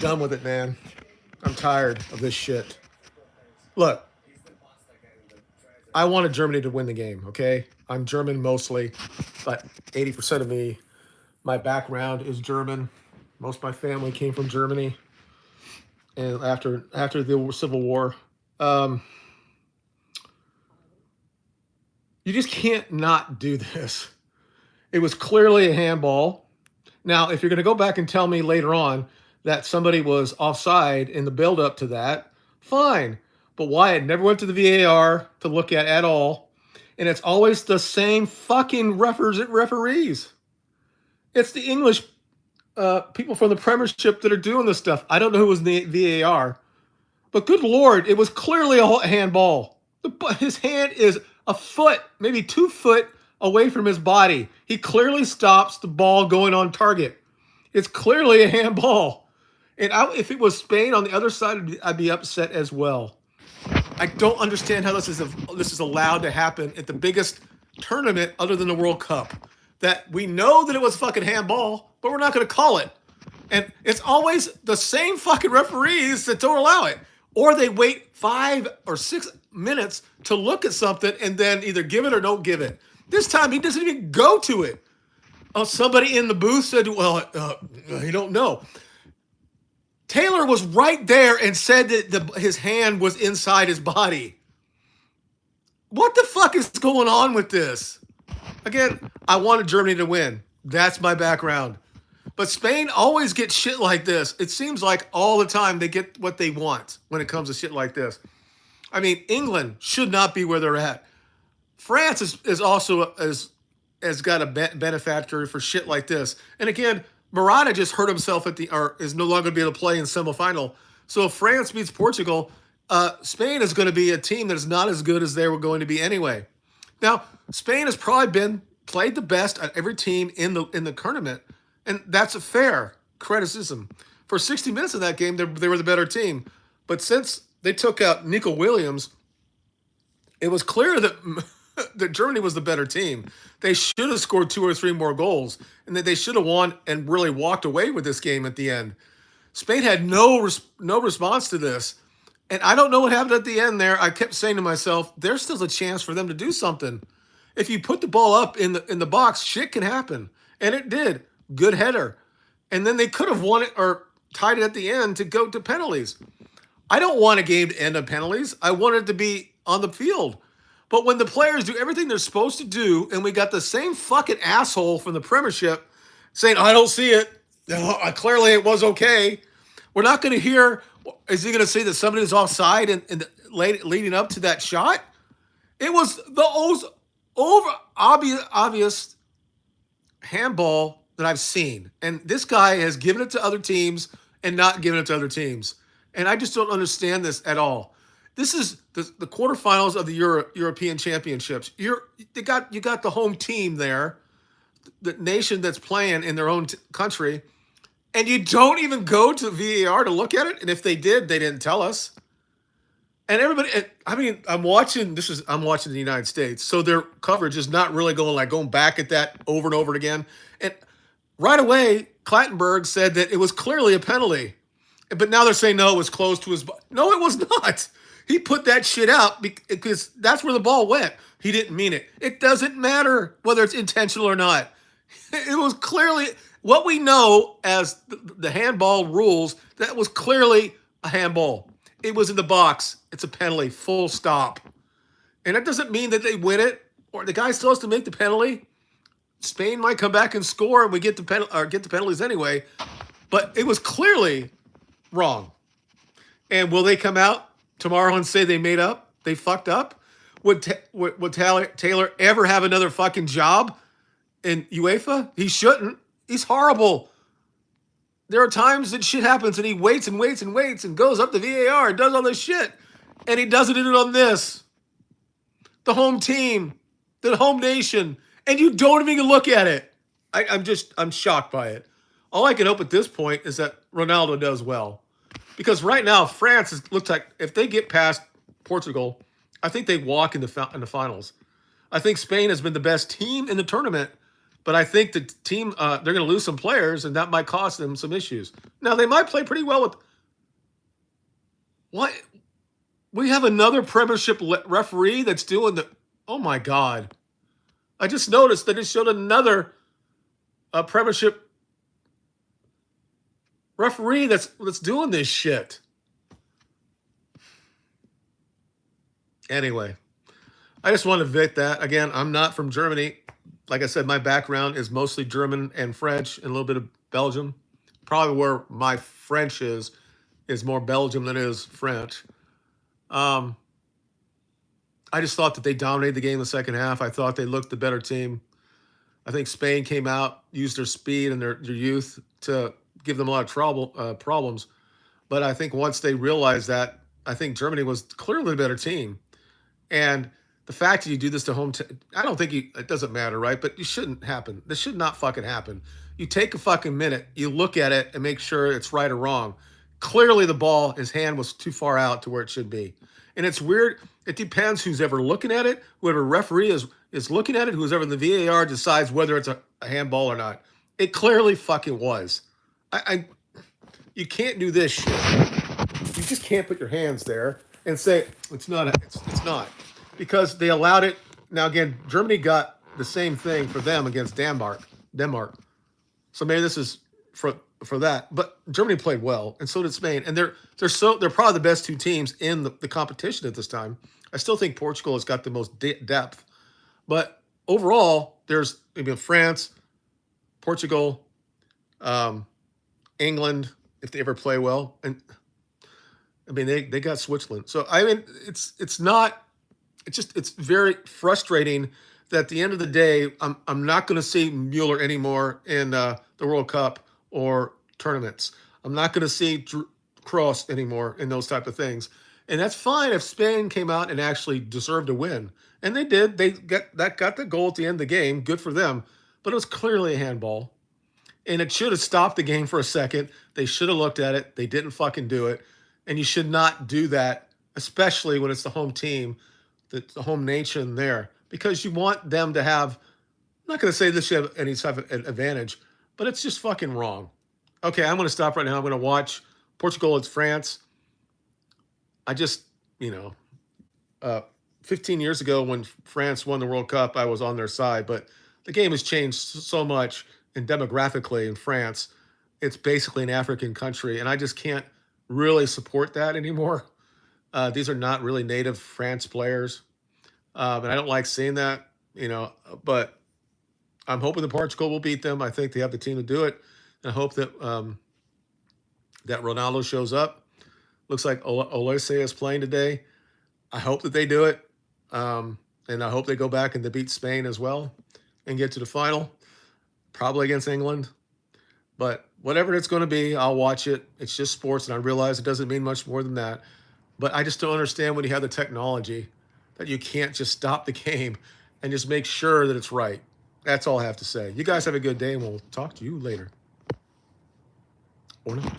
Done with it, man. I'm tired of this shit. Look, I wanted Germany to win the game, okay? I'm German mostly, but 80% of me, my background is German. Most of my family came from Germany, and after the Civil War, um, you just can't not do this. It was clearly a handball. Now, if you're going to go back and tell me later on that somebody was offside in the build up to that, fine. But why it never went to the VAR to look at all, and it's always the same fucking referees. It's the English people from the Premiership that are doing this stuff. I don't know who was in the VAR, but good lord, it was clearly a handball. His hand is a foot, maybe 2 foot away from his body. He clearly stops the ball going on target. It's clearly a handball. And if it was Spain on the other side, I'd be upset as well. I don't understand how this is allowed to happen at the biggest tournament other than the World Cup. That we know that it was fucking handball, but we're not going to call it. And it's always the same fucking referees that don't allow it. Or they wait 5 or 6 minutes to look at something and then either give it or don't give it. This time he doesn't even go to it. Oh, somebody in the booth said, well, you don't know. Taylor was right there and said that his hand was inside his body. What the fuck is going on with this? Again, I wanted Germany to win. That's my background. But Spain always gets shit like this. It seems like all the time they get what they want when it comes to shit like this. I mean, England should not be where they're at. France is also has got a benefactor for shit like this. And again, Morata just hurt himself or is no longer going to be able to play in semifinal. So if France beats Portugal, Spain is going to be a team that is not as good as they were going to be anyway. Now, Spain has probably played the best at every team in the tournament, and that's a fair criticism. For 60 minutes of that game, they were the better team. But since they took out Nico Williams, it was clear that that Germany was the better team. They should have scored 2 or 3 more goals, and that they should have won and really walked away with this game at the end. Spain had no response to this, and I don't know what happened at the end there. I kept saying to myself, there's still a chance for them to do something. If you put the ball up in the box, shit can happen, and it did. Good header, and then they could have won it or tied it at the end to go to penalties. I don't want a game to end on penalties. I want it to be on the field. But when the players do everything they're supposed to do, and we got the same fucking asshole from the Premiership saying, I don't see it. Clearly it was okay. We're not going to hear, is he going to say that somebody was offside and leading up to that shot? It was the obvious handball that I've seen. And this guy has given it to other teams and not given it to other teams. And I just don't understand this at all. This is the quarterfinals of the European Championships. You got the home team there, the nation that's playing in their own country, and you don't even go to VAR to look at it. And if they did, they didn't tell us. And everybody, I mean, I'm watching the United States, so their coverage is not really going back at that over and over again. And right away, Clattenburg said that it was clearly a penalty. But now they're saying, no, it was close to his body. No, it was not. He put that shit out because that's where the ball went. He didn't mean it. It doesn't matter whether it's intentional or not. It was clearly what we know as the handball rules. That was clearly a handball. It was in the box. It's a penalty, full stop. And that doesn't mean that they win it or the guy still has to make the penalty. Spain might come back and score and we get the penalties anyway. But it was clearly wrong. And will they come out tomorrow and say they made up? They fucked up? Would Taylor ever have another fucking job in UEFA? He shouldn't. He's horrible. There are times that shit happens and he waits and waits and waits and goes up to VAR and does all this shit. And he doesn't do it on this. The home team, the home nation, and you don't even look at it. I'm shocked by it. All I can hope at this point is that Ronaldo does well. Because right now, France looks like if they get past Portugal, I think they walk in the finals. I think Spain has been the best team in the tournament, But I think the team, they're going to lose some players, and that might cost them some issues. Now, they might play pretty well with. What? We have another Premiership referee that's doing the. Oh my God. I just noticed that it showed another Premiership referee that's doing this shit. Anyway, I just want to admit that. Again, I'm not from Germany. Like I said, my background is mostly German and French and a little bit of Belgium. Probably where my French is more Belgium than it is French. I just thought that they dominated the game in the second half. I thought they looked the better team. I think Spain came out, used their speed and their youth to give them a lot of problems. But I think once they realized that, I think Germany was clearly the better team. And the fact that you do this to I don't think it doesn't matter, right? But you shouldn't happen. This should not fucking happen. You take a fucking minute, you look at it and make sure it's right or wrong. Clearly the ball, his hand was too far out to where it should be. And it's weird. It depends who's ever looking at it. Whoever referee is looking at it, who's ever in the VAR decides whether it's a handball or not. It clearly fucking was. You can't do this shit. You just can't put your hands there and say it's not. It's not, because they allowed it. Now again, Germany got the same thing for them against Denmark. So maybe this is for that. But Germany played well, and so did Spain. And they're probably the best two teams in the competition at this time. I still think Portugal has got the most depth, but overall, there's maybe France, Portugal, England, if they ever play well, and I mean they got Switzerland. So I mean it's very frustrating that at the end of the day I'm not going to see Mueller anymore in the World Cup or tournaments. I'm not going to see Kroos anymore in those type of things. And that's fine if Spain came out and actually deserved to win. And they did. They got the goal at the end of the game. Good for them. But it was clearly a handball. And it should have stopped the game for a second. They should have looked at it. They didn't fucking do it. And you should not do that, especially when it's the home team, the home nation there. Because you want them to have, I'm not going to say this should have any type of advantage, but it's just fucking wrong. Okay, I'm going to stop right now. I'm going to watch Portugal against France. I just, 15 years ago when France won the World Cup, I was on their side. But the game has changed so much, and demographically in France, it's basically an African country, and I just can't really support that anymore. These are not really native France players, and I don't like seeing that, but I'm hoping that Portugal will beat them. I think they have the team to do it. And I hope that that Ronaldo shows up. Looks like Olise is playing today. I hope that they do it. And I hope they go back and they beat Spain as well and get to the final, probably against England. But whatever it's going to be, I'll watch it. It's just sports, and I realize it doesn't mean much more than that. But I just don't understand when you have the technology that you can't just stop the game and just make sure that it's right. That's all I have to say. You guys have a good day, and we'll talk to you later. Or not.